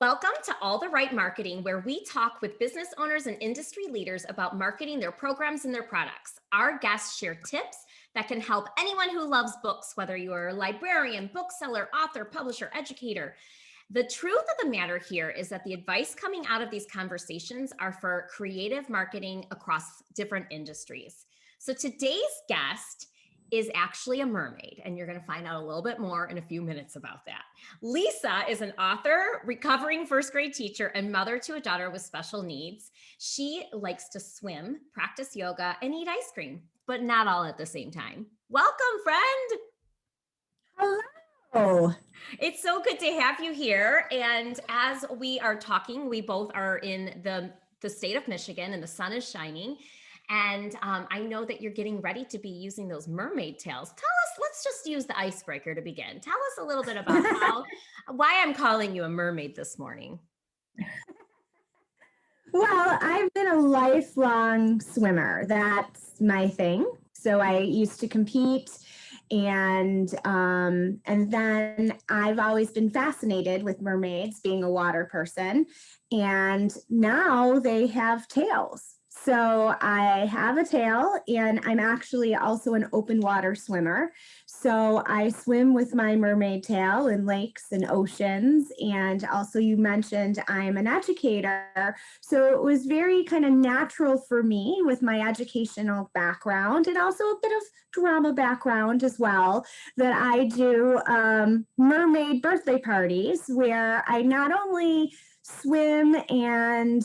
Welcome to All the Right Marketing, where we talk with business owners and industry leaders about marketing their programs and their products. Our guests share tips that can help anyone who loves books, whether you're a librarian, bookseller, author, publisher, educator. The truth of the matter here is that the advice coming out of these conversations are for creative marketing across different industries. So today's guest is actually a mermaid, and you're going to find out a little bit more in a few minutes about that. Lisa is an author, recovering first grade teacher, and mother to a daughter with special needs. She likes to swim, practice yoga, and eat ice cream, but not all at the same time. Welcome, friend. Hello. It's so good to have you here. And as we are talking, we both are in the state of Michigan, and the sun is shining. And I know that you're getting ready to be using those mermaid tails. Tell us, let's just use the icebreaker to begin. Tell us a little bit about why I'm calling you a mermaid this morning. Well, I've been a lifelong swimmer. That's my thing. So I used to compete, and then I've always been fascinated with mermaids, being a water person. And now they have tails. So I have a tail, and I'm actually also an open water swimmer. So I swim with my mermaid tail in lakes and oceans. And also, you mentioned I'm an educator. So it was very kind of natural for me with my educational background, and also a bit of drama background as well, that I do mermaid birthday parties where I not only swim and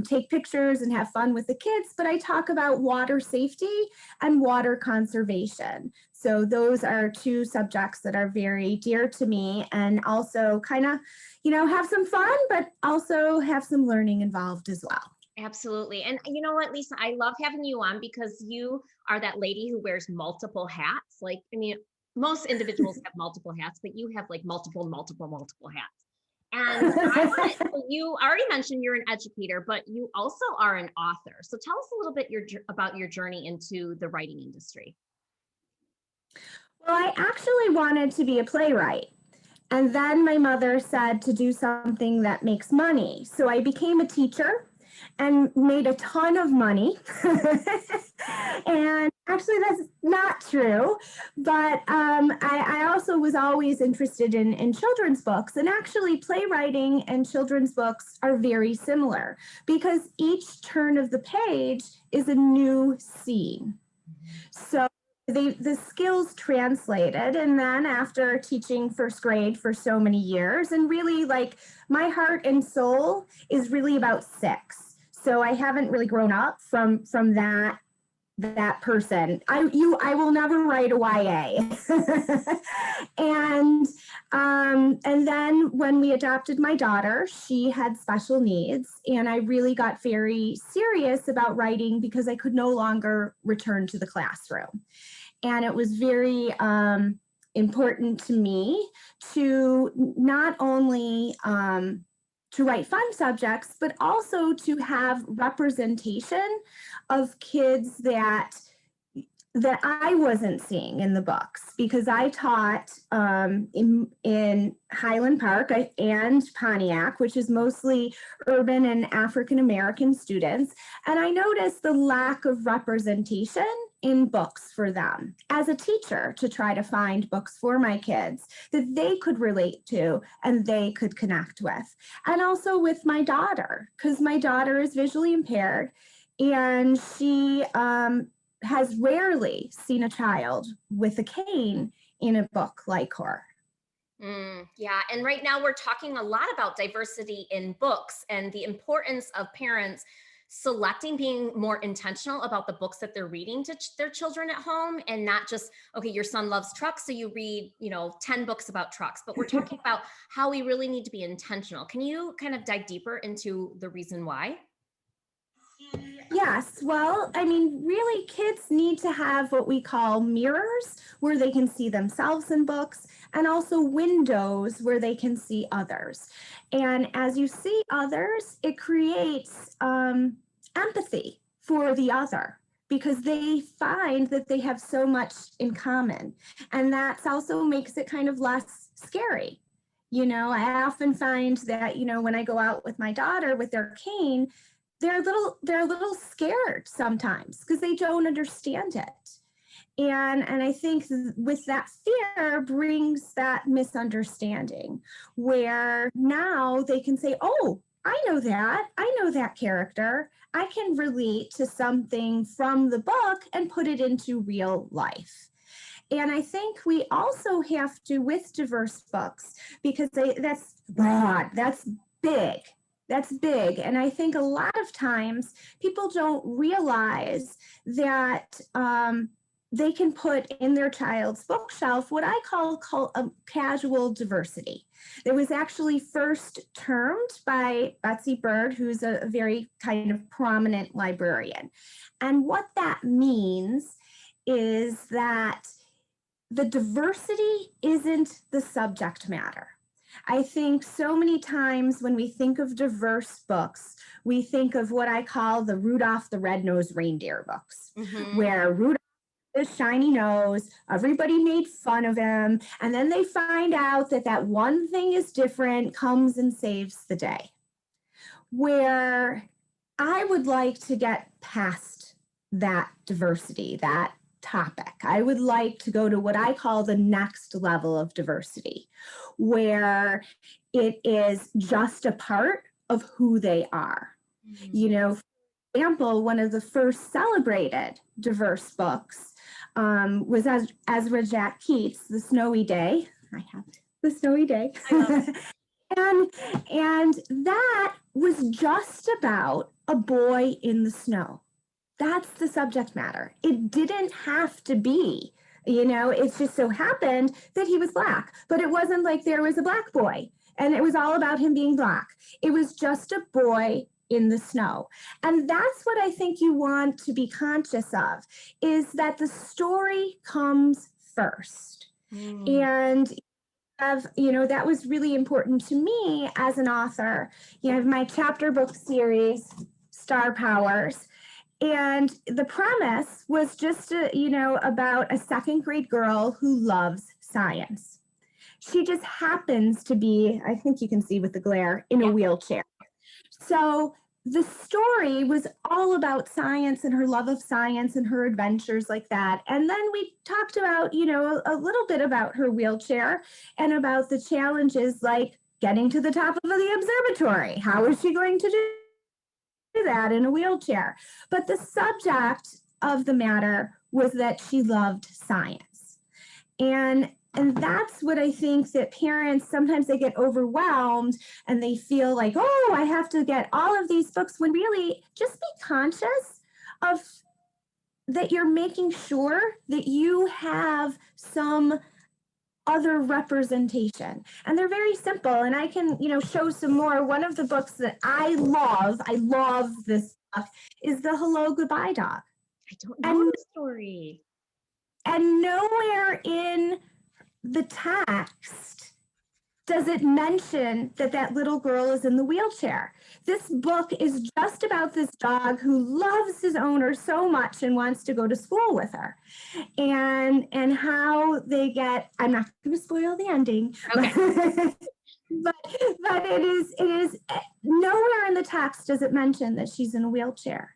take pictures and have fun with the kids, but I talk about water safety and water conservation. So those are two subjects that are very dear to me, and also kind of, have some fun, but also have some learning involved as well. Absolutely. And you know what, Lisa, I love having you on because you are that lady who wears multiple hats. Most individuals have multiple hats, but you have like multiple hats. And you already mentioned you're an educator, but you also are an author. So tell us a little bit about your journey into the writing industry. Well, I actually wanted to be a playwright. And then my mother said to do something that makes money. So I became a teacher and made a ton of money. And actually, that's not true. But I also was always interested in children's books. And actually, playwriting and children's books are very similar because each turn of the page is a new scene. So the skills translated. And then after teaching first grade for so many years, and really like my heart and soul is really about six. So I haven't really grown up from that person. I will never write a YA. And then when we adopted my daughter, she had special needs, and I really got very serious about writing because I could no longer return to the classroom. And it was very important to me to not only to write fun subjects, but also to have representation of kids that I wasn't seeing in the books, because I taught in Highland Park and Pontiac, which is mostly urban and African American students. And I noticed the lack of representation in books for them as a teacher, to try to find books for my kids that they could relate to and they could connect with. And also with my daughter, because my daughter is visually impaired, and she has rarely seen a child with a cane in a book like her. Yeah. And right now we're talking a lot about diversity in books and the importance of parents selecting, being more intentional about the books that they're reading to their children at home, and not just, okay, your son loves trucks, so you read, 10 books about trucks, but we're talking about how we really need to be intentional. Can you kind of dive deeper into the reason why? Yes, well, I mean, really, kids need to have what we call mirrors where they can see themselves in books, and also windows where they can see others. And as you see others, it creates empathy for the other, because they find that they have so much in common. And that also makes it kind of less scary. I often find that, when I go out with my daughter with their cane, they're a little scared sometimes because they don't understand it. And I think with that fear brings that misunderstanding where now they can say, oh, I know that character. I can relate to something from the book and put it into real life. And I think we also have to, with diverse books, because that's broad, that's big. That's big. And I think a lot of times people don't realize that they can put in their child's bookshelf what I call casual diversity. It was actually first termed by Betsy Bird, who's a very kind of prominent librarian. And what that means is that the diversity isn't the subject matter. I think so many times when we think of diverse books, we think of what I call the Rudolph the Red-Nosed Reindeer books, where Rudolph the shiny nose, everybody made fun of him, and then they find out that that one thing is different, comes and saves the day. Where I would like to get past that diversity, that topic. I would like to go to what I call the next level of diversity, where it is just a part of who they are. For example, one of the first celebrated diverse books was Ezra Jack Keats' The Snowy Day. I have The Snowy Day. and that was just about a boy in the snow. That's the subject matter. It didn't have to be, it just so happened that he was Black, but it wasn't like there was a Black boy and it was all about him being Black. It was just a boy in the snow. And that's what I think you want to be conscious of, is that the story comes first. And that was really important to me as an author. You have my chapter book series, Star Powers. And the premise was just, about a second grade girl who loves science. She just happens to be, I think you can see with the glare, in a wheelchair. So the story was all about science and her love of science and her adventures like that. And then we talked about, a little bit about her wheelchair and about the challenges like getting to the top of the observatory. How is she going to do that in a wheelchair? But the subject of the matter was that she loved science. And that's what I think that parents, sometimes they get overwhelmed and they feel like, oh, I have to get all of these books, when really just be conscious of that you're making sure that you have some other representation. And they're very simple. And I can, show some more. One of the books that I love this book, is The Hello Goodbye Dog. I don't know the story. And nowhere in the text does it mention that little girl is in the wheelchair. This book is just about this dog who loves his owner so much and wants to go to school with her, and how they get. I'm not going to spoil the ending, okay. but it is nowhere in the text does it mention that she's in a wheelchair.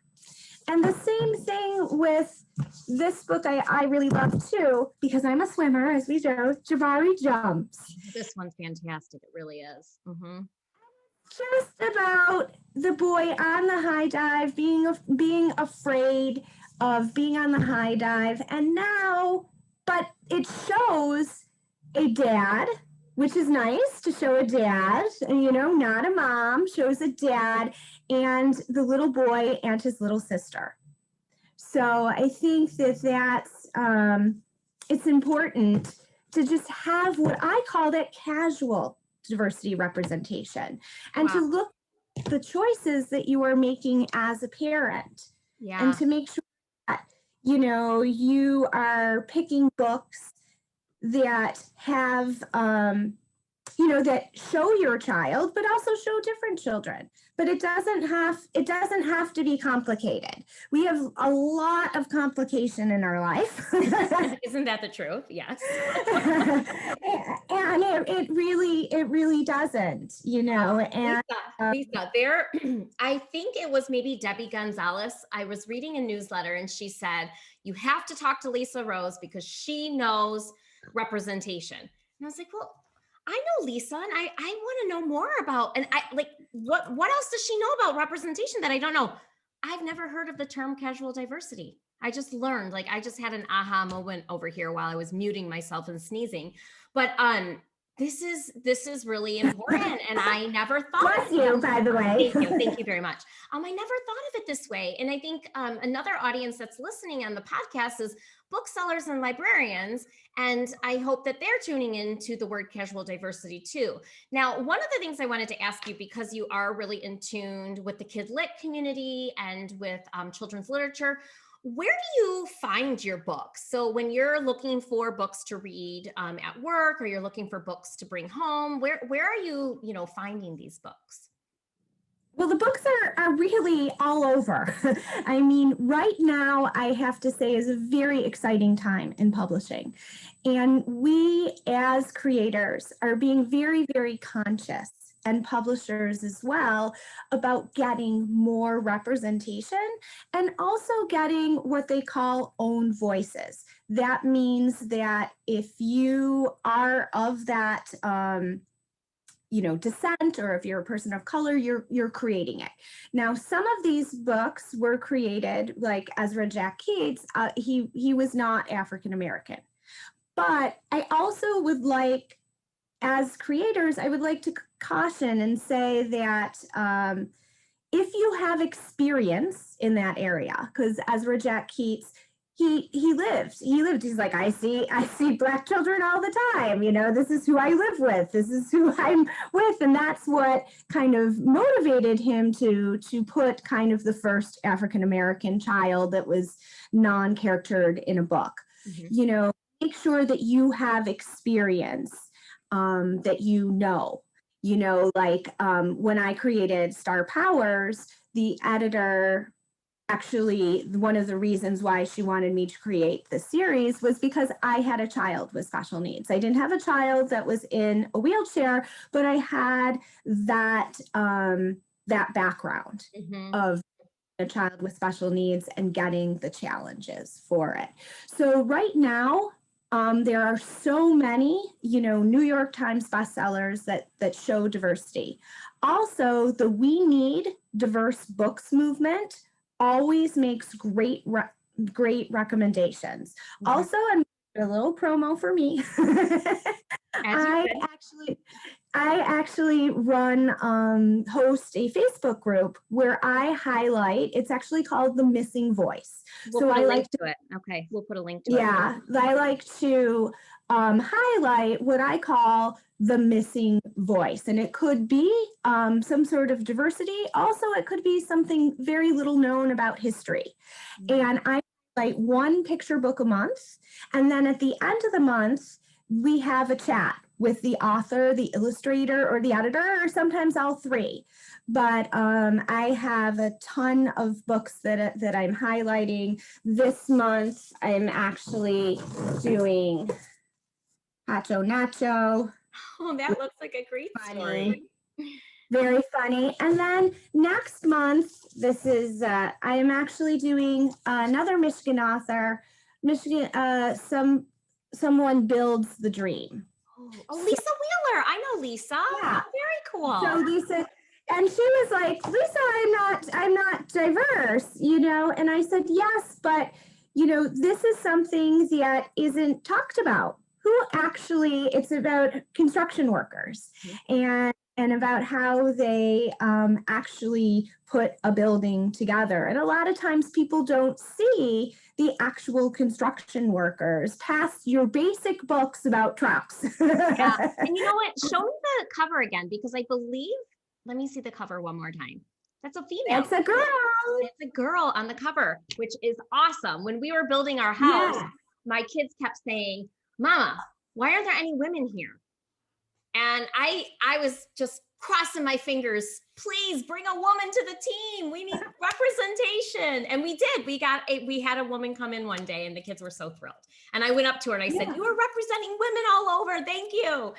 And the same thing with this book I really love too, because I'm a swimmer, as we know, Jabari Jumps. This one's fantastic. It really is. Just about the boy on the high dive, being afraid of being on the high dive. And now, but it shows a dad, which is nice to show a dad, not a mom, shows a dad and the little boy and his little sister. So I think that's, it's important to just have what I call that casual diversity representation, and to look at the choices that you are making as a parent, and to make sure that, you are picking books that have, that show your child, but also show different children. But it doesn't have to be complicated. We have a lot of complication in our life. Isn't that the truth? Yes. And it really doesn't, and Lisa, there, I think it was maybe Debbie Gonzalez. I was reading a newsletter and she said, you have to talk to Lisa Rose because she knows representation. And I was like, well, I know Lisa and I want to know more about, and I like, what else does she know about representation that I don't know? I've never heard of the term casual diversity. I just learned, like, I just had an aha moment over here while I was muting myself and sneezing. But this is really important, and I never thought. Bless you, by the way. Thank you very much. I never thought of it this way, and I think another audience that's listening on the podcast is booksellers and librarians, and I hope that they're tuning into the word casual diversity too. Now, one of the things I wanted to ask you, because you are really in tune with the Kid Lit community and with children's literature, where do you find your books? So when you're looking for books to read at work, or you're looking for books to bring home, where are you, finding these books? Well, the books are really all over. I mean, right now, I have to say, is a very exciting time in publishing. And we, as creators, are being very, very conscious, and publishers as well, about getting more representation and also getting what they call own voices. That means that if you are of that descent, or if you're a person of color, you're creating it. Now, some of these books were created, like Ezra Jack Keats, he was not African American. But I also would like, as creators, I would like to caution and say that if you have experience in that area, because Ezra Jack Keats, he lived. He's like, I see Black children all the time. This is who I live with. This is who I'm with. And that's what kind of motivated him to put kind of the first African-American child that was non-charactered in a book. Mm-hmm. Make sure that you have experience, that when I created Star Powers, the editor, actually, one of the reasons why she wanted me to create the series was because I had a child with special needs. I didn't have a child that was in a wheelchair, but I had that background mm-hmm. of a child with special needs and getting the challenges for it. So right now, there are so many, New York Times bestsellers that show diversity. Also, the We Need Diverse Books movement always makes great recommendations. Mm-hmm. Also, I'm a little promo for me. I actually host a Facebook group where I highlight, it's actually called The Missing Voice. We'll put a link to it. Okay, we'll put a link to it. Yeah, I like to highlight what I call the missing voice. And it could be some sort of diversity. Also, it could be something very little known about history. Mm-hmm. And I write one picture book a month. And then at the end of the month, we have a chat with the author, the illustrator, or the editor, or sometimes all three. But I have a ton of books that I'm highlighting. This month, I'm actually doing Pacho Nacho. Oh, that looks like a great story. Very funny. And then next month, this is, I am actually doing another Michigan author, Someone Builds the Dream. Oh, Lisa Wheeler. I know Lisa. Yeah. Oh, very cool. So Lisa, and she was like, Lisa, I'm not diverse, and I said, yes, but, this is something that isn't talked about. Who actually, it's about construction workers and about how they actually put a building together. And a lot of times people don't see the actual construction workers past your basic books about trucks. Yeah. And you know what? Show me the cover again, because I believe, let me see the cover one more time. That's a female. It's a girl. It's a girl on the cover, which is awesome. When we were building our house, my kids kept saying, Mama, why aren't there any women here? And I was just crossing my fingers, please bring a woman to the team. We need representation. And we did. We had a woman come in one day and the kids were so thrilled. And I went up to her and I said, you are representing women all over. Thank you.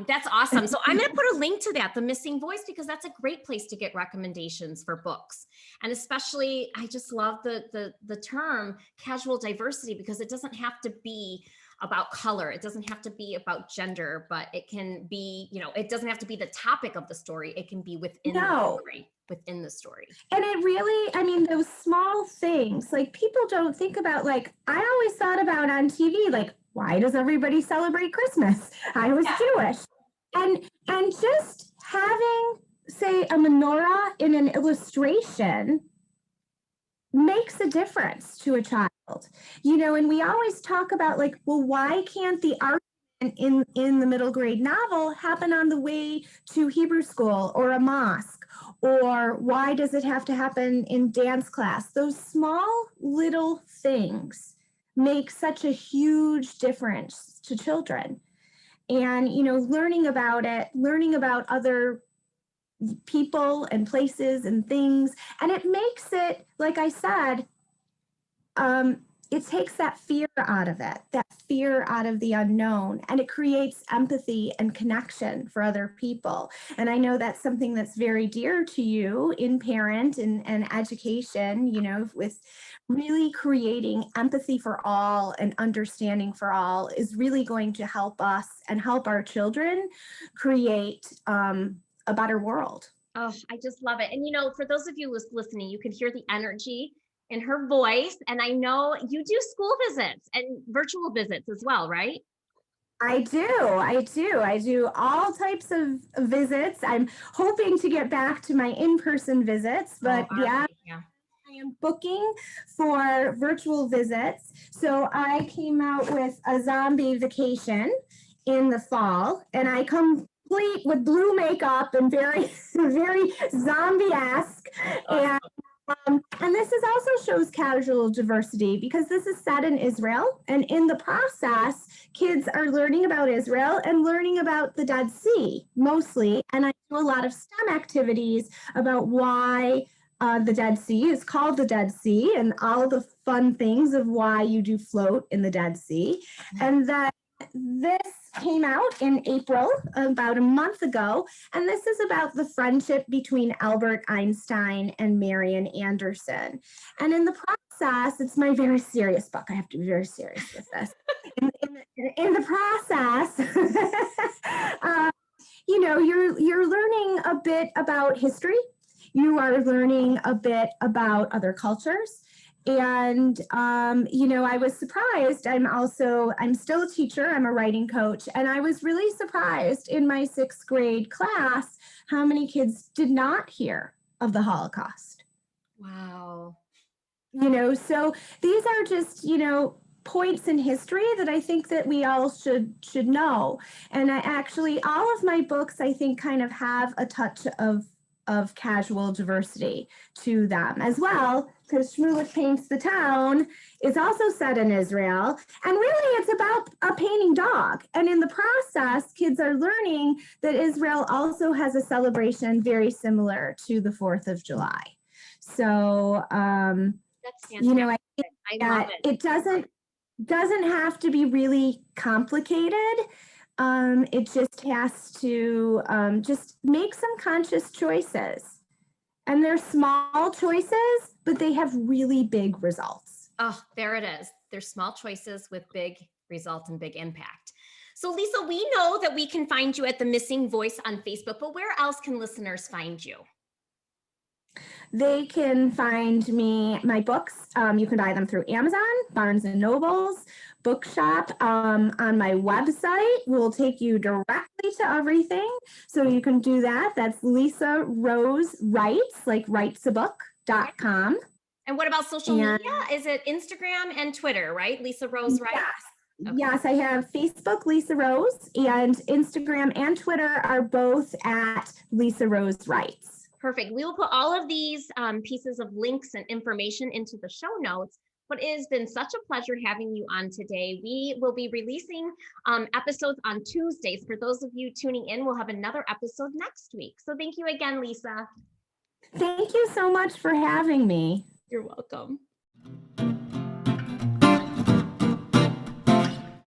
That's awesome. So I'm going to put a link to that, The Missing Voice, because that's a great place to get recommendations for books. And especially, I just love the term casual diversity, because it doesn't have to be about color. It doesn't have to be about gender, but it can be, it doesn't have to be the topic of the story. It can be within the story. And it really, I mean, those small things, like people don't think about, like I always thought about on TV, like, why does everybody celebrate Christmas? I was Jewish. And just having, say, a menorah in an illustration makes a difference to a child. And we always talk about, like, well, why can't the argument in the middle grade novel happen on the way to Hebrew school or a mosque? Or why does it have to happen in dance class? Those small little things make such a huge difference to children. And, learning about it, learning about other people and places and things. And it makes it, like I said, it takes that fear out of it, that fear out of the unknown, and it creates empathy and connection for other people. And I know that's something that's very dear to you in parent and education, with really creating empathy for all and understanding for all is really going to help us and help our children create a better world. Oh, I just love it. And, for those of you listening, you can hear the energy in her voice. And I know you do school visits and virtual visits as well, right? I do all types of visits. I'm hoping to get back to my in-person visits, but I am booking for virtual visits. So I came out with a zombie vacation in the fall, and I come complete with blue makeup and very, very zombie-esque. And this is also shows casual diversity, because this is set in Israel. And in the process, kids are learning about Israel and learning about the Dead Sea mostly. And I do a lot of STEM activities about why the Dead Sea is called the Dead Sea and all the fun things of why you do float in the Dead Sea. And then this came out in April, about a month ago, and this is about the friendship between Albert Einstein and Marian Anderson. And in the process, it's my very serious book. I have to be very serious with this. In the process, you're learning a bit about history. You are learning a bit about other cultures. And, I was surprised. I'm still a teacher. I'm a writing coach. And I was really surprised in my 6th grade class how many kids did not hear of the Holocaust. Wow. So these are just, points in history that I think that we all should know. And all of my books, I think, kind of have a touch of casual diversity to them as well, because Shmulek Paints the Town is also set in Israel, and really it's about a painting dog. And in the process, kids are learning that Israel also has a celebration very similar to the 4th of July. So, that's fantastic. I think that it doesn't have to be really complicated. It just has to just make some conscious choices. And they're small choices, but they have really big results. Oh, there it is. They're small choices with big results and big impact. So Lisa, we know that we can find you at The Missing Voice on Facebook, but where else can listeners find you? They can find my books. You can buy them through Amazon, Barnes and Nobles, Bookshop. On my website will take you directly to everything. So you can do that. That's Lisa Rose Writes, like writesabook.com. And what about social media? Is it Instagram and Twitter, right? Lisa Rose Writes? Yes. Okay. Yes, I have Facebook, Lisa Rose, and Instagram and Twitter are both at Lisa Rose Writes. Perfect. We will put all of these pieces of links and information into the show notes. But it has been such a pleasure having you on today. We will be releasing episodes on Tuesdays. For those of you tuning in, we'll have another episode next week. So thank you again, Lisa. Thank you so much for having me. You're welcome.